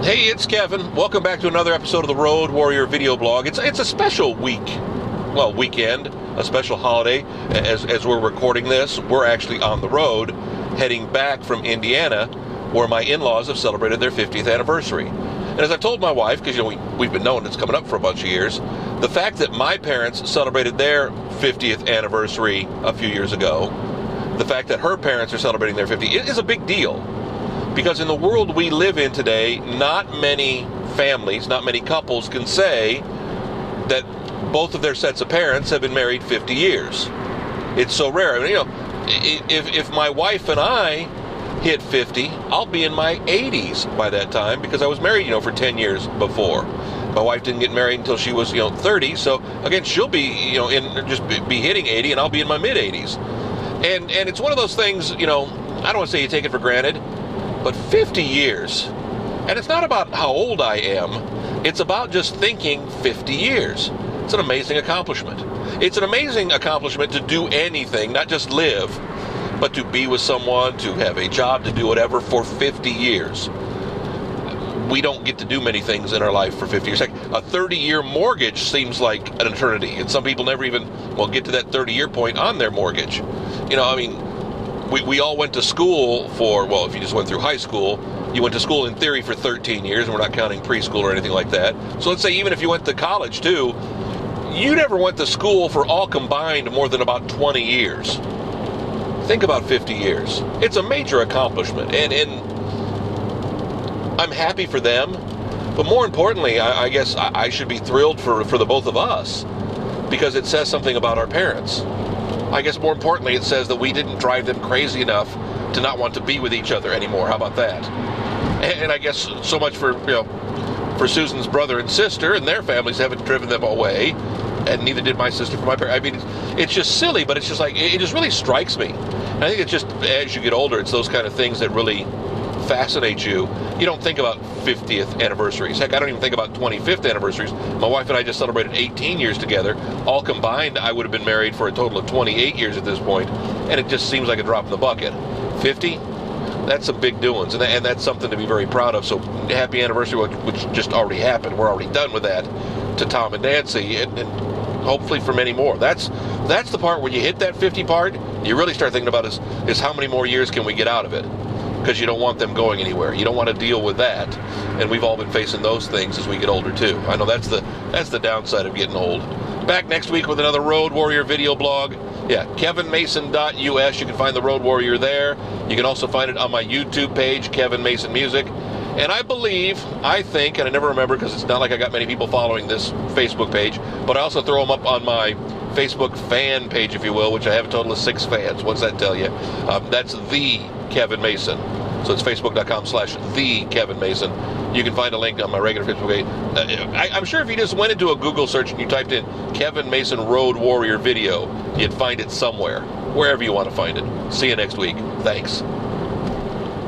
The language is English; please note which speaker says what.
Speaker 1: Hey, it's Kevin. Welcome back to another episode of the Road Warrior video blog. It's a special weekend, a special holiday. As we're recording this, we're actually on the road, heading back from Indiana, where my in-laws have celebrated their 50th anniversary. And as I've told my wife, because we've been knowing it's coming up for a bunch of years, the fact that my parents celebrated their 50th anniversary a few years ago, the fact that her parents are celebrating their 50th is a big deal. Because in the world we live in today, not many families, not many couples can say that both of their sets of parents have been married 50 years. It's so rare. I mean, if my wife and I hit 50, I'll be in my 80s by that time because I was married, for 10 years before. My wife didn't get married until she was, 30. So again, she'll be, be hitting 80, and I'll be in my mid 80s. And it's one of those things, I don't want to say you take it for granted, but 50 years, and it's not about how old I am, it's about just thinking 50 years. It's an amazing accomplishment. It's an amazing accomplishment to do anything, not just live, but to be with someone, to have a job, to do whatever for 50 years. We don't get to do many things in our life for 50 years. Like a 30-year mortgage seems like an eternity, and some people never even, get to that 30-year point on their mortgage. We all went to school for, if you just went through high school, you went to school in theory for 13 years, and we're not counting preschool or anything like that. So let's say even if you went to college too, you never went to school for all combined more than about 20 years. Think about 50 years. It's a major accomplishment, and I'm happy for them, but more importantly, I guess I should be thrilled for the both of us, because it says something about our parents. I guess more importantly, it says that we didn't drive them crazy enough to not want to be with each other anymore. How about that? And I guess so much for Susan's brother and sister, and their families haven't driven them away, and neither did my sister for my parents. I mean, it's just silly, but it's just like, it just really strikes me. And I think it's just, as you get older, it's those kind of things that really fascinate you. You don't think about 50th anniversaries. Heck, I don't even think about 25th anniversaries. My wife and I just celebrated 18 years together. All combined, I would have been married for a total of 28 years at this point, and it just seems like a drop in the bucket. 50? That's some big doings, and that's something to be very proud of. So happy anniversary, which just already happened. We're already done with that, to Tom and Nancy, and hopefully for many more. That's the part where you hit that 50 part, you really start thinking about is how many more years can we get out of it? Because you don't want them going anywhere. You don't want to deal with that. And we've all been facing those things as we get older too. I know that's the downside of getting old. Back next week with another Road Warrior video blog. Yeah, kevinmason.us. You can find the Road Warrior there. You can also find it on my YouTube page, Kevin Mason Music. And I think, and I never remember because it's not like I got many people following this Facebook page, but I also throw them up on my Facebook fan page, if you will, which I have a total of 6 fans. What's that tell you? That's the Kevin Mason. So it's facebook.com/the Kevin Mason. You can find a link on my regular Facebook page. I'm sure if you just went into a Google search and you typed in Kevin Mason Road Warrior video, you'd find it somewhere, wherever you want to find it. See you next week. Thanks.